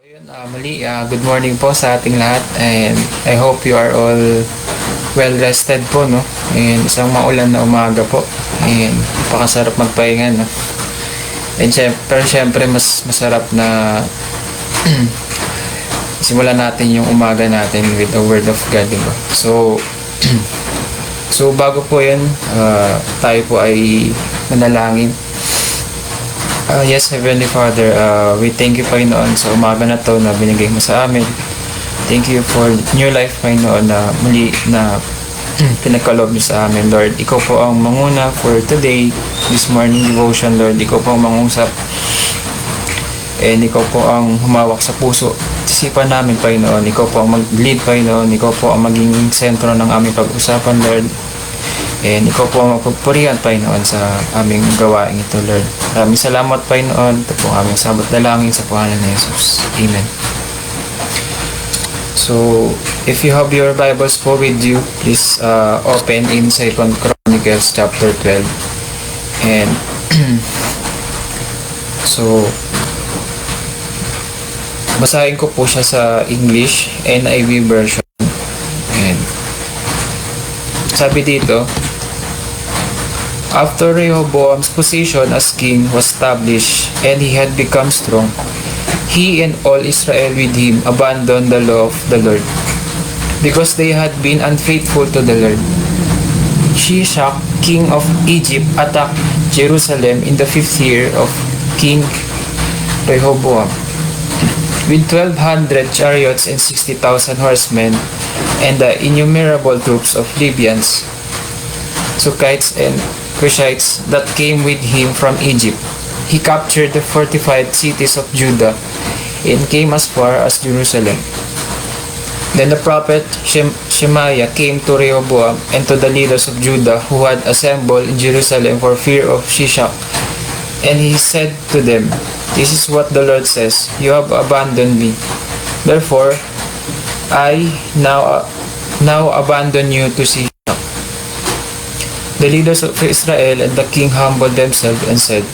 Ayun, muli, good morning po sa ating lahat and I hope you are all well rested po, no? And isang maulan na umaga po and napakasarap magpahinga, no? And syempre mas masarap na simulan natin yung umaga natin with the word of God, diba? So bago po yun, tayo po ay manalangin. Yes, Heavenly Father, we thank you, Panginoon, sa umaga na to na binigay mo sa amin. Thank you for new life, Panginoon, na muli na pinagkaloob niyo sa amin, Lord. Ikaw po ang manguna for today, this morning devotion, Lord. Ikaw po ang mangusap. And ikaw po ang humawak sa puso. Isipan namin, Panginoon. Ikaw po ang mag-lead, Panginoon. Ikaw po ang maging sentro ng aming pag-usapan, Lord. And ikaw po ang magpupurihan, Panginoon, sa aming gawain ito, Lord. Maraming salamat, Panginoon. Ito po ang aming sabat dalangin sa pangalan ni Jesus. Amen. So, if you have your Bibles po with you, please open in 2 Chronicles chapter 12. And so, basahin ko po siya sa English, NIV version. And sabi dito, after Rehoboam's position as king was established and he had become strong, he and all Israel with him abandoned the law of the Lord, because they had been unfaithful to the Lord. Shishak, king of Egypt, attacked Jerusalem in the 5th year of King Rehoboam, with 1,200 chariots and 60,000 horsemen, and the innumerable troops of Libyans, Sukkites, and Cushites that came with him from Egypt. He captured the fortified cities of Judah and came as far as Jerusalem. Then the prophet Shemaiah came to Rehoboam and to the leaders of Judah who had assembled in Jerusalem for fear of Shishak. And he said to them, "This is what the Lord says, you have abandoned me. Therefore, I now abandon you to Shishak." The leaders of Israel and the king humbled themselves and said,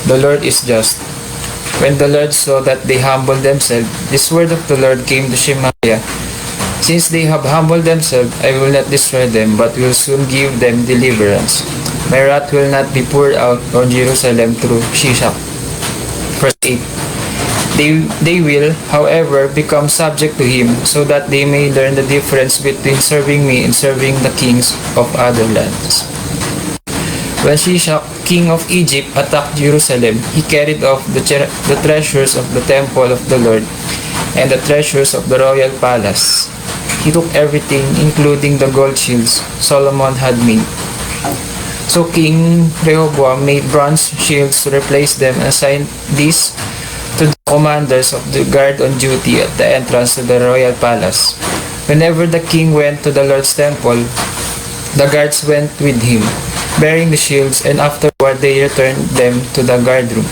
"The Lord is just." When the Lord saw that they humbled themselves, this word of the Lord came to Shemaiah, "Since they have humbled themselves, I will not destroy them, but will soon give them deliverance. My wrath will not be poured out on Jerusalem through Shishak." Verse 8. They will, however, become subject to him, so that they may learn the difference between serving me and serving the kings of other lands. When Shishak, king of Egypt, attacked Jerusalem, he carried off the treasures of the temple of the Lord and the treasures of the royal palace. He took everything, including the gold shields Solomon had made. So King Rehoboam made bronze shields to replace them and assigned these to the commanders of the guard on duty at the entrance to the royal palace. Whenever the king went to the Lord's temple, the guards went with him, bearing the shields, and afterward they returned them to the guard room.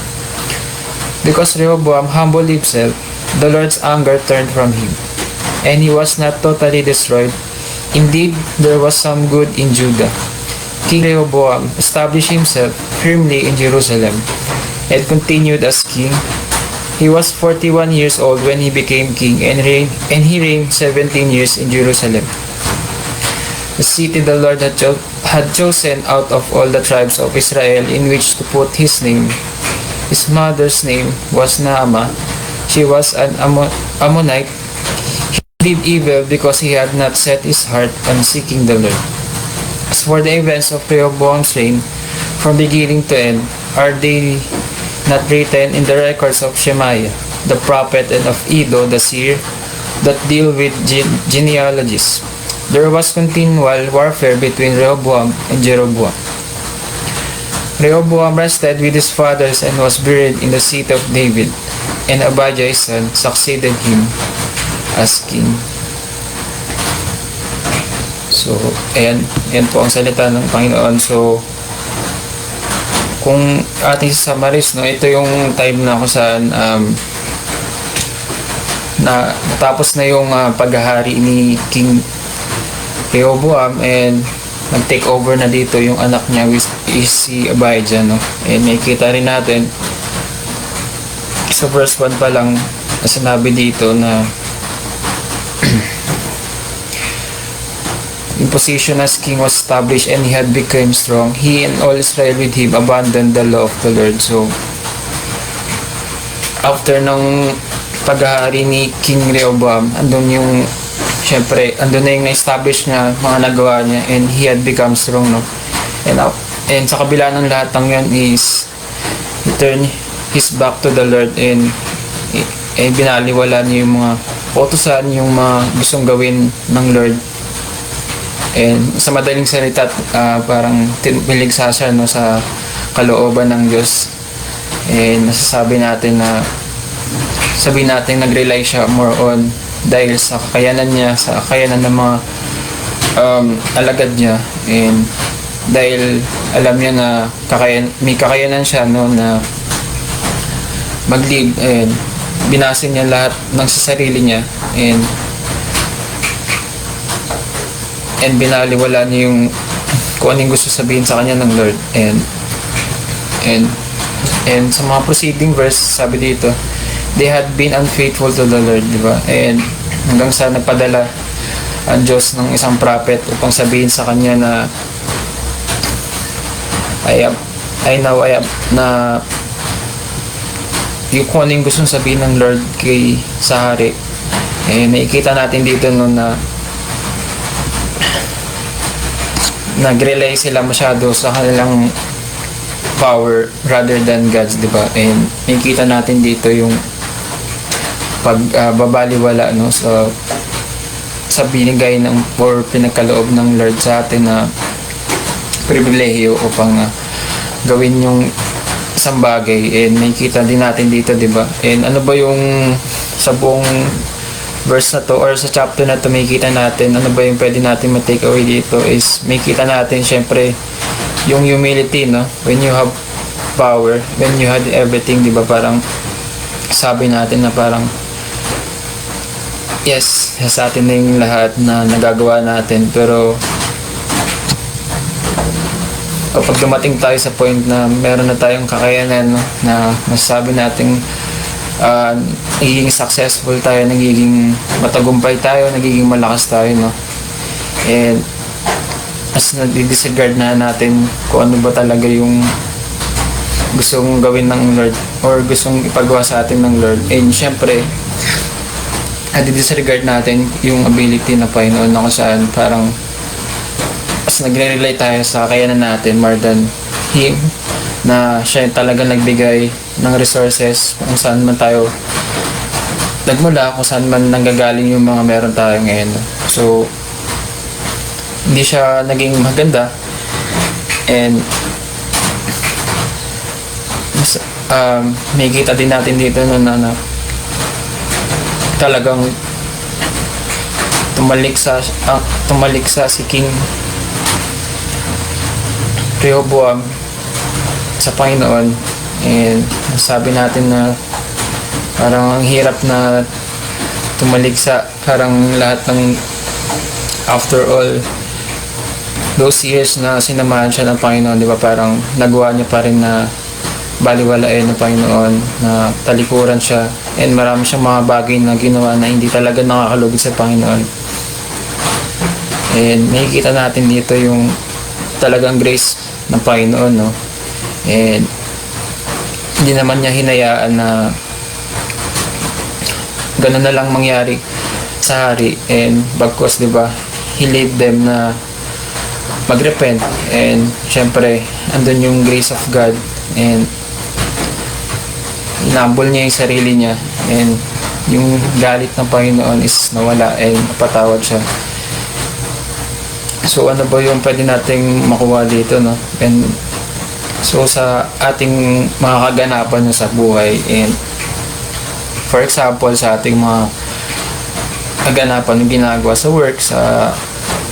Because Rehoboam humbled himself, the Lord's anger turned from him, and he was not totally destroyed. Indeed, there was some good in Judah. King Rehoboam established himself firmly in Jerusalem and continued as king. He was 41 years old when he became king and he reigned 17 years in Jerusalem, the city the Lord had chosen out of all the tribes of Israel in which to put his name. His mother's name was Naamah. She was an Ammonite. He did evil because he had not set his heart on seeking the Lord. As for the events of Rehoboam's reign, from beginning to end, are they not written in the records of Shemaiah, the prophet, and of Iddo, the seer, that deal with genealogies? There was continual warfare between Rehoboam and Jeroboam. Rehoboam rested with his fathers and was buried in the city of David, and Abijah his son succeeded him as king. So, ayan po ang salita ng Panginoon. So, kung ating summarize, no, ito yung time na kung saan na natapos na yung paghahari ni King Rehoboam and nag-take over na dito yung anak niya is si Abijah, no? And makikita rin natin sa verse 1 pa lang sinabi dito na in position as king was established and he had become strong, he and all Israel with him abandoned the law of the Lord. So after ng paghahari ni King Rehoboam, andun yung syempre, andun na yung na-establish niya, mga nagawa niya, and he had become strong, no? And sa kabila ng lahat ng yun is he turned his back to the Lord, and binaliwala niya yung mga utusan, yung mga gustong gawin ng Lord. And sa madaling salita, parang miligsa siya, no, sa kalooban ng Diyos. And nasasabi natin na sabihin natin nag-rely siya more on dahil sa kakayanan niya, sa kakayanan ng mga alagad niya, and dahil alam niya na may kakayanan siya, no, na mag-lead, and binasin niya lahat ng sa sarili niya, and binaliwala niya yung kung anong gusto sabihin sa kanya ng Lord. And sa mga preceding verse, sabi dito, they had been unfaithful to the Lord, di ba? And hanggang sa nagpadala ang Diyos ng isang prophet upang sabihin sa kanya na I am na yung kung ano yung gustong sabihin ng Lord kay sa hari. Nakikita natin dito no na nag-rely sila masyado sa kanilang power rather than God's, di ba? And nakikita natin dito yung pagbabaliwala, no, sa binigay ng or pinagkaloob ng Lord sa atin na pribilehiyo upang gawin yung isang bagay. And nakikita din natin dito, di ba? And ano ba yung sa buong verse na to or sa chapter na to, makikita natin ano ba yung pwede natin ma-take away dito is makikita natin syempre yung humility, no? When you have power, when you had everything, di ba? Parang sabi natin na parang yes, sa atin na yung lahat na nagagawa natin, pero kapag dumating tayo sa point na meron na tayong kakayanan, no, na masasabi natin nagiging successful tayo, nagiging matagumpay tayo, nagiging malakas tayo, no? And as nadi-disregard na natin kung ano ba talaga yung gustong gawin ng Lord or gustong ipagawa sa atin ng Lord. And syempre nadi-disregard natin yung ability na Panginoon na kung saan parang as nagre-rely tayo sa kakayanan natin more than Him, na siya talaga nagbigay ng resources kung saan man tayo nagmula, kung saan man nanggagaling yung mga meron tayo ngayon. So hindi siya naging maganda, and may kita din natin dito na talagang tumaliksa si King Rehoboam sa Panginoon. And sabi natin na parang ang hirap na tumaliksa, parang lahat ng after all those years na sinamahan siya ng Panginoon, di ba, parang nagawa niya pa rin na baliwalain ng Panginoon, na talikuran siya, and marami siyang mga bagay na ginawa na hindi talaga nakakalugod sa Panginoon. And makikita natin dito yung talagang grace ng Panginoon, no? And hindi naman niya hinayaan na ganun na lang mangyari sa hari, and bagkos, di ba, he lead them na mag-repent. And syempre andun yung grace of God, and inambol niya yung sarili niya, and yung galit ng Panginoon is nawala, and napatawad siya. So ano ba yung pwede nating makuha dito, no? And so sa ating mga kaganapan sa buhay, and for example sa ating mga kaganapan ng ginagawa sa work, sa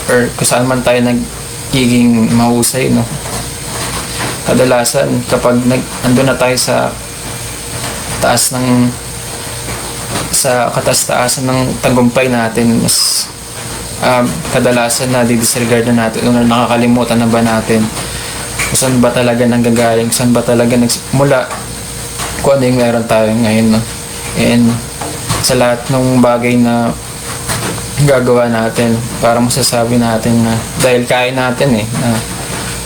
or kung saan man tayo nagiging mahusay, no? Kadalasan kapag andun na tayo sa taas ng sa katas-taasan ng tagumpay natin, mas kadalasan na di-disregard na natin o nakakalimutan na ba natin kung saan ba talaga nanggagaling, saan ba talaga nagmula, kung ano yung meron tayo ngayon, no? And sa lahat ng bagay na gagawa natin. Para masasabi natin na dahil kaya natin na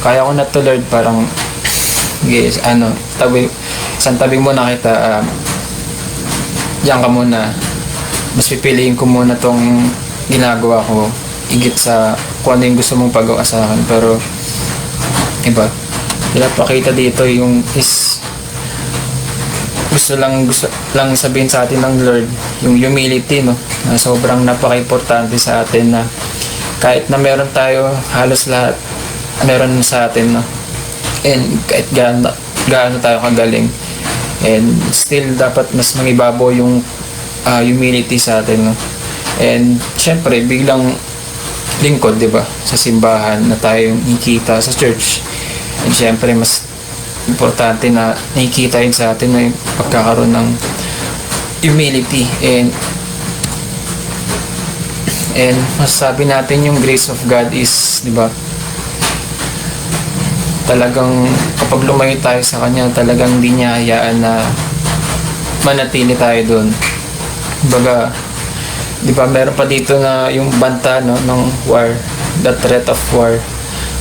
kaya ko na to Lord, parang guys, isang tabi muna kita, diyan ka muna, mas pipiliin ko muna tong ginagawa ko higit sa kung ano yung gusto mong pagawa sa akin. Pero iba, pinapakita dito yung gusto lang sabihin sa atin ng Lord, yung humility, no, na sobrang napaka-importante sa atin, na kahit na meron tayo, halos lahat meron sa atin, no, and kahit gaano tayo kagaling, and still dapat mas mangibabaw yung humility sa atin, no. And syempre biglang lingkod, di ba, sa simbahan na tayo nakikita sa church, and syempre mas importante na nakikita yun sa atin na yung pagkakaroon ng humility, and masasabi natin yung grace of God is, di ba, talagang kapag lumayo tayo sa Kanya, talagang di niya hayaan na manatili tayo doon. Baga, di ba, meron pa dito na yung banta, no, ng war, the threat of war.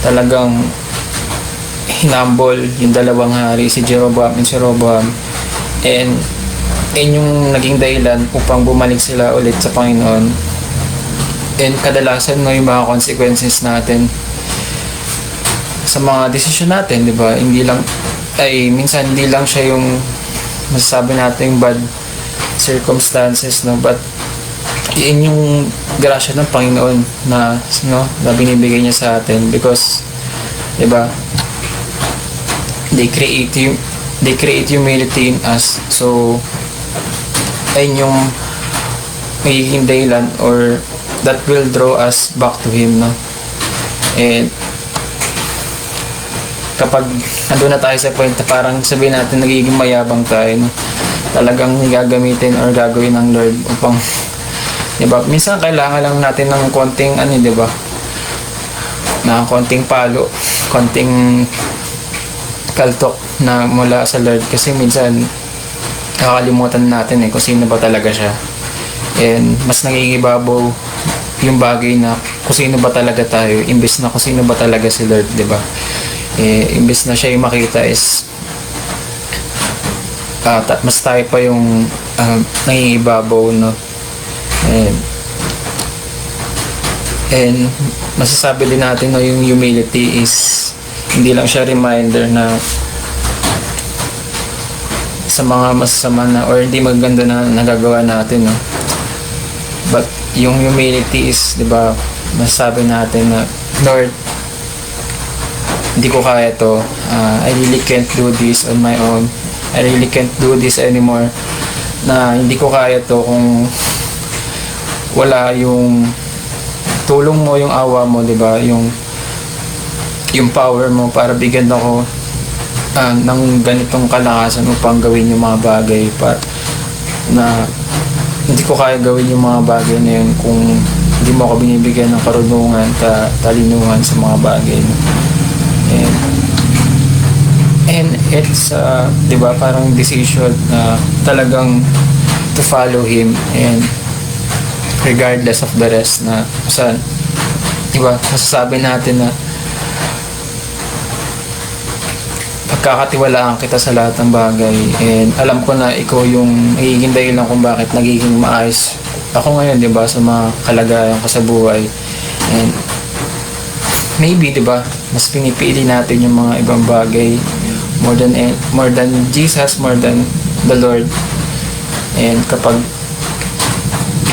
Talagang hinambol yung dalawang hari, si Jeroboam and si Roboam, and yung naging dahilan upang bumalik sila ulit sa Panginoon. And kadalasan, no, yung mga consequences natin sa mga desisyon natin, di ba, minsan hindi lang siya yung masasabi natin yung bad circumstances, no, but yun yung grasya ng Panginoon na binibigay niya sa atin, because, di ba, they create humility in us. So ayun yung magiging dahilan, or that will draw us back to Him, no. And kapag nandun na tayo sa point na parang sabihin natin nagiging mayabang tayo, no, talagang gagamitin or gagawin ng Lord upang, di ba, minsan kailangan lang natin ng konting di ba, na konting palo, konting kaltok na mula sa Lord, kasi minsan nakakalimutan natin kung sino ba talaga siya, and mas nangingibabaw yung bagay na kung sino ba talaga tayo, imbes na kung sino ba talaga si Lord, di ba. Imbes na siya yung makita is mas tayo pa yung nangingibabaw, no. And masasabi din natin, no, yung humility is hindi lang siya reminder na sa mga masasama na or hindi maganda na nagagawa natin, no. But yung humility is, di ba, masasabi natin na Lord, hindi ko kaya to, I really can't do this on my own, I really can't do this anymore, na hindi ko kaya to kung wala yung tulong mo, yung awa mo, di ba, yung power mo para bigyan ako ng ganitong kalakasan upang gawin yung mga bagay na hindi ko kaya gawin yung mga bagay na yun kung hindi mo ako binibigyan ng karunungan, talinuhan sa mga bagay. And it's di ba, parang decision na talagang to follow Him, and regardless of the rest, na saan, di ba, masasabi natin na pagkakatiwalaan kita sa lahat ng bagay, and alam ko na ikaw yung magiging dahilan kung bakit nagiging maayos ako ngayon, di ba, sa mga kalagayan ko sa buhay. And maybe, di ba, mas pinipili natin yung mga ibang bagay more than Jesus, more than the Lord. And kapag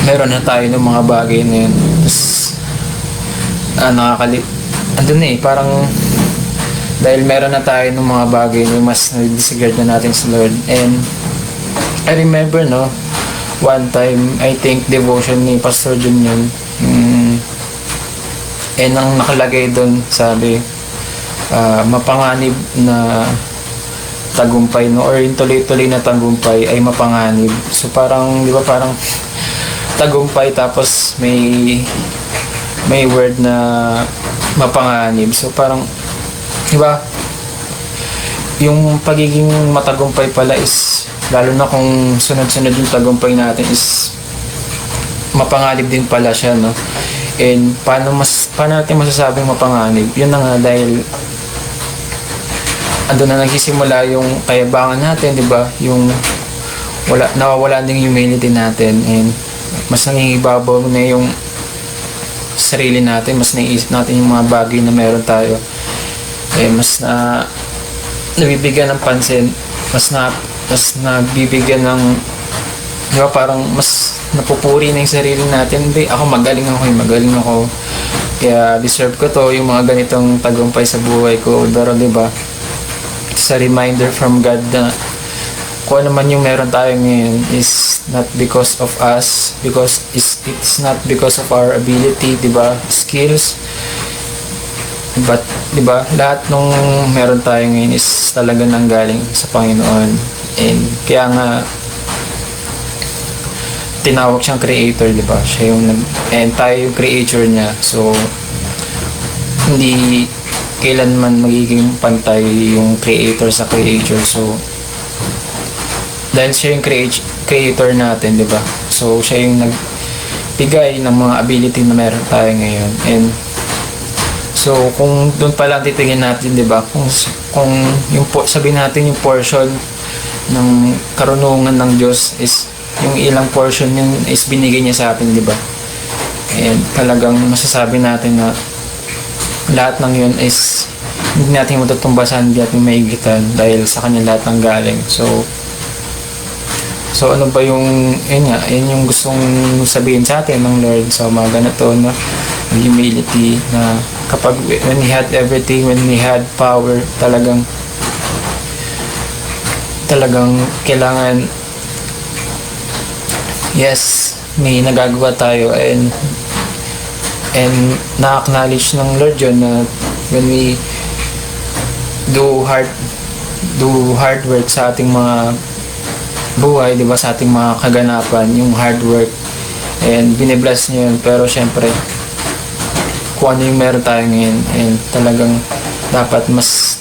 meron na tayo ng mga bagay na yun, andun parang dahil meron na tayo ng mga bagay, mas na-disregard na natin sa Lord. And I remember, no, one time, I think devotion ni Pastor Jun yun, and ang nakalagay doon, sabi, mapanganib na tagumpay, no, or yung tuloy-tuloy na tagumpay ay mapanganib. So parang, di ba, parang tagumpay tapos may word na mapanganib. So parang, di ba, yung pagiging matagumpay pala is lalo na kung sunod-sunod yung tagumpay natin is mapanganib din pala siya, no? And paano natin masasabing mapanganib? Yun na nga, dahil ando na nagsisimula yung kayabangan natin, di ba? Yung nawawala din yung humility natin, and mas nangingibabaw na yung sarili natin, mas naiisip natin yung mga bagay na meron tayo, mas nabibigyan ng pansin, mas nabibigyan ng, di ba, parang mas napupuri na yung sarili natin. Hindi, magaling ako, kaya deserve ko to, yung mga ganitong tagumpay sa buhay ko. Pero di ba, it's a reminder from God na kung ano man yung meron tayo ngayon is not because of us, because it's not because of our ability, di ba, skills, but di ba, lahat nung meron tayo ngayon is talaga nanggaling sa Panginoon. And kaya nga tinawag siyang creator, di ba? Siya yung and tayo yung creator niya. So hindi kailanman magiging pantay yung creator sa creator. So dahil siya yung creator natin, di ba? So siya yung nagbigay ng mga ability na meron tayo ngayon. And so kung doon pa lang titingin natin, di ba? Kung yung sabihin natin yung portion ng karunungan ng Diyos is yung ilang portion yun is binigay niya sa atin, di ba? And talagang masasabi natin na lahat ng yun is hindi natin matutumbasan, hindi natin maigitan dahil sa kanya lahat ng galing. So ano ba yung yun yung gustong sabihin sa atin ng Lord sa mga ganito, no? Humility, na kapag when He had everything, when He had power, talagang kailangan, yes, may nagagawa tayo, and na-acknowledge ng Lord yun na when we do hard work sa ating mga buhay, di ba, sa ating mga kaganapan, yung hard work, and binibless niya yun. Pero syempre, kung ano yung meron tayo ngayon, and talagang dapat mas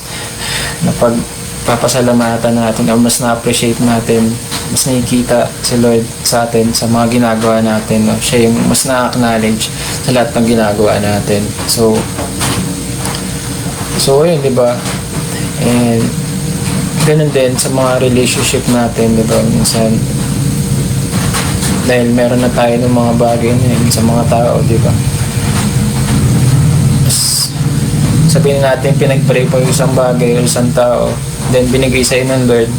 napagpapasalamatan natin, o mas na-appreciate natin, mas nakikita si Lord sa atin sa mga ginagawa natin, no? Siya yung mas na-acknowledge sa lahat ng ginagawa natin. So yun, di ba? And ganun din sa mga relationship natin, di ba? Minsan dahil meron na tayo ng mga bagay na yun sa mga tao, di ba? Sabihin natin pinag-pray po yung isang bagay o isang tao, then binigay sa'yo ng Lord,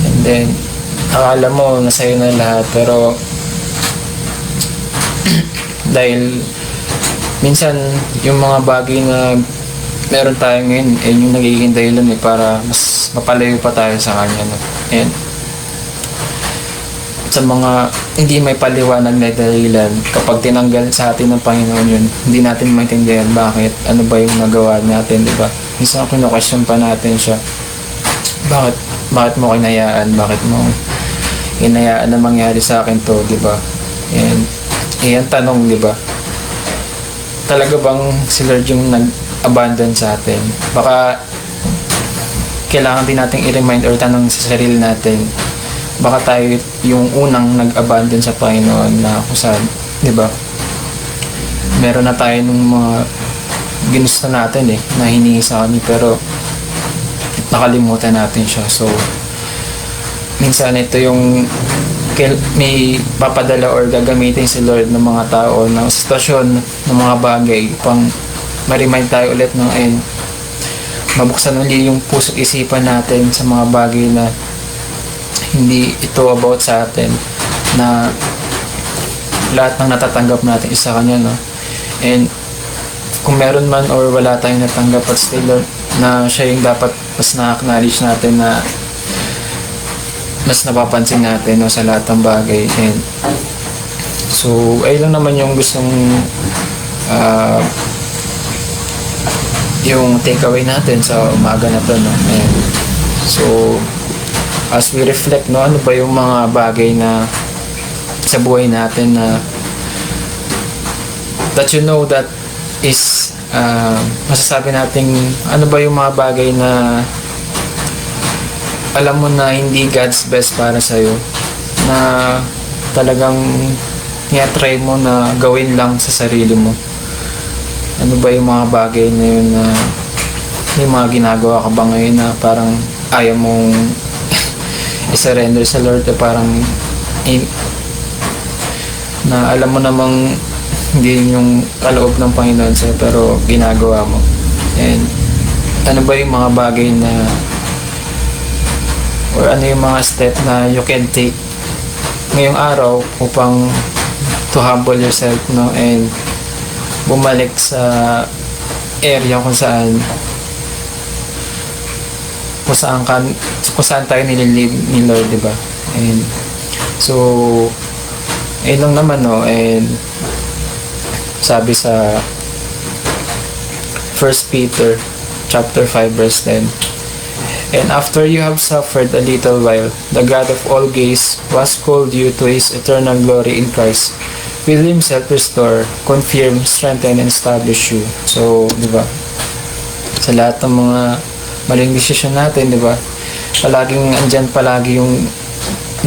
and then akala mo na sa'yo na lahat, pero dahil minsan yung mga bagay na meron tayo ngayon yung nagiging dahilan para mas mapalayo pa tayo sa Kanya, no? And sa mga hindi may paliwanag na dahilan, kapag tinanggal sa atin ng Panginoon yun, hindi natin maintindihan bakit, ano ba yung nagawa natin, di ba? Minsan kino-question pa natin siya, bakit mo kinayaan, bakit mo hinayaan na mangyari sa akin to, di ba? And yan tanong, di ba? Talaga bang si Lord yung nag-abandon sa atin? Baka kailangan din natin i-remind or tanong sa sarili natin, baka tayo yung unang nag-abandon sa Panginoon, na kung saan, di ba, meron na tayo ng mga ginusto natin na hiningi sa Kanya, pero nakalimutan natin siya. So minsan ito yung may papadala or gagamitin si Lord ng mga tao, ng sitwasyon, ng mga bagay, upang ma-remind tayo ulit ng mabuksan ulit yung puso't isipan natin sa mga bagay na hindi ito about sa atin, na lahat ng natatanggap natin is sa Kanya, no? And kung meron man or wala tayong natanggap, at still na siya yung dapat mas na-acknowledge natin, na mas napapansin natin, no, sa lahat ng bagay. And so ay lang naman yung gustong yung takeaway natin sa umaga na to, no? And so as we reflect, no, ano ba yung mga bagay na sa buhay natin na that you know that is masasabi natin, ano ba yung mga bagay na alam mo na hindi God's best para sa'yo, na talagang try mo na gawin lang sa sarili mo. Ano ba yung mga bagay na yun na may mga ginagawa ka ba ngayon na parang ayaw mong i-surrender sa Lord, parang na alam mo namang hindi yung kaloob ng Panginoon sa'yo pero ginagawa mo. And ano ba yung mga bagay na or ano yung mga step na you can take ngayong araw upang to humble yourself, no, and bumalik sa area kung saan tayo nililid ni Lord, di ba? And so lang naman, no, and sabi sa 1 Peter chapter 5 verse 10, and after you have suffered a little while, the God of all grace was called you to His eternal glory in Christ, will Himself restore, confirm, strengthen, and establish you. So, di ba? Sa lahat ng mga maling desisyon natin, di ba? Palaging andyan palagi yung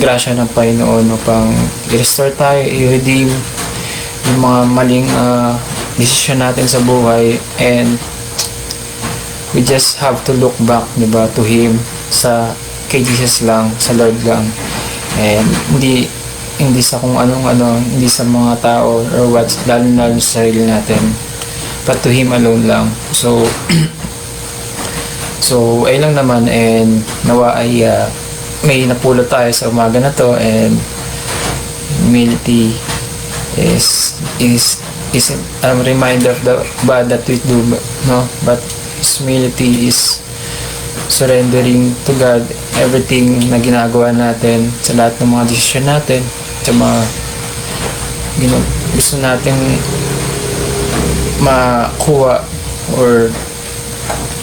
grasya ng Panginoon upang i-restore tayo, i-redeem yung mga maling desisyon natin sa buhay, and we just have to look back, di ba, to Him, kay Jesus lang, sa Lord lang, and hindi sa kung anong hindi sa mga tao or what, lalo sa sarili natin, but to Him alone lang. So ay lang naman, and nawa ay may napulot tayo sa umaga na to, and humility is a reminder of the bad that we do, no, but humility is surrendering to God everything na ginagawa natin, sa lahat ng mga desisyon natin, sa mga gusto nating makuha or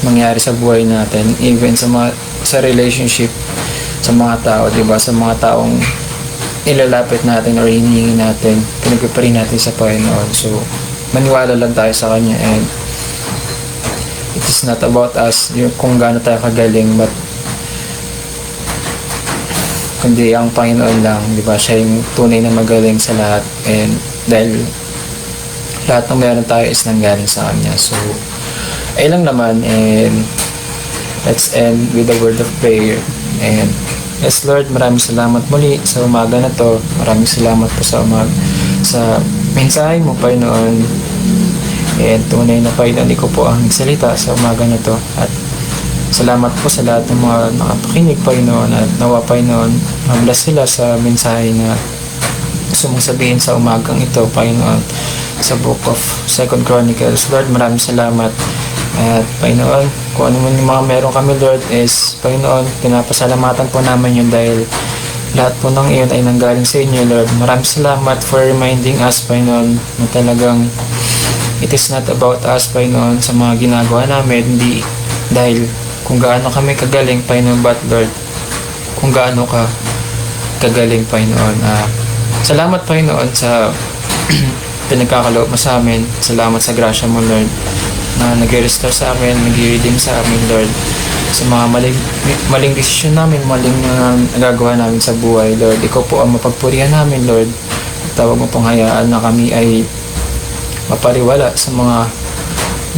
mangyari sa buhay natin, even sa relationship sa mga tao, di ba? Sa mga taong ilalapit natin or hinihingi natin, pinagpiparin natin sa Panginoon. So maniwala lang tayo sa Kanya, and it is not about us yung kung gaano tayo kagaling, but kundi ang Panginoon lang, di ba? Siya yung tunay na magaling sa lahat, and dahil lahat ng meron tayo is nanggaling sa Kanya. So ay lang naman, and let's end with a word of prayer. And yes, Lord, maraming salamat muli sa umaga na to. Maraming salamat po sa mensahe mo, Panginoon. And tunay na, Panginoon, ikaw po ang nagsalita sa umaga na to. At salamat po sa lahat ng mga nakapakinig, Panginoon. At nawa, Panginoon, mabless sila sa mensahe na gusto mong sabihin sa umagang ito, Panginoon, sa Book of 2 Chronicles. Lord, maraming salamat. At Panginoon, kung ano man yung mga meron kami, Lord, is Panginoon, pinapasalamatan po namin yun dahil lahat po ng iyon ay nanggaling sa inyo, Lord. Maraming salamat for reminding us, Panginoon, na talagang it is not about us, Panginoon, sa mga ginagawa namin, hindi dahil kung gaano kami kagaling, Panginoon, but Lord, kung gaano ka kagaling, Panginoon. Salamat, Panginoon, sa pinagkakaloob mo sa amin. Salamat sa grasya mo, Lord, na nag-restore sa amin, nag-redeem sa amin, Lord, sa mga maling desisyon namin, maling nagagawa namin sa buhay, Lord. Ikaw po ang mapagpurihan namin, Lord. Tawag mo pong hayaan na kami ay mapariwala sa mga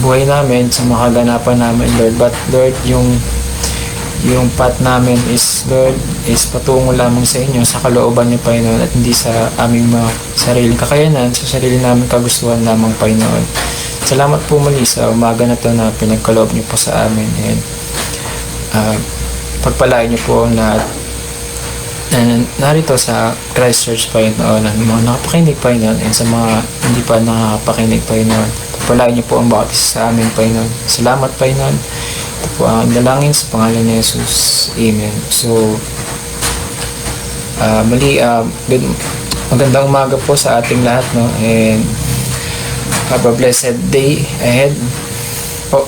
buhay namin, sa mga kaganapan namin, Lord. But Lord, yung path namin is, Lord, is patungo lamang sa inyo, sa kalooban niyo, Panginoon, at hindi sa aming mga sariling kakayanan, sa sarili namin kagustuhan lamang, Panginoon. Salamat po muli sa umaga na to na pinagkaloob niyo po sa amin, and pagpalain niyo po ang lahat na narito sa Christ Church, Panginoon, ang mga nakapakinig, Panginoon, and sa mga hindi pa nakapakinig, Panginoon. Pagpalain niyo po ang bawat isa sa amin, Panginoon. Salamat, Panginoon. Ito po ang dalangin sa pangalan ni Jesus. Amen. So muli, magandang umaga po sa ating lahat, no, and have a blessed day ahead po.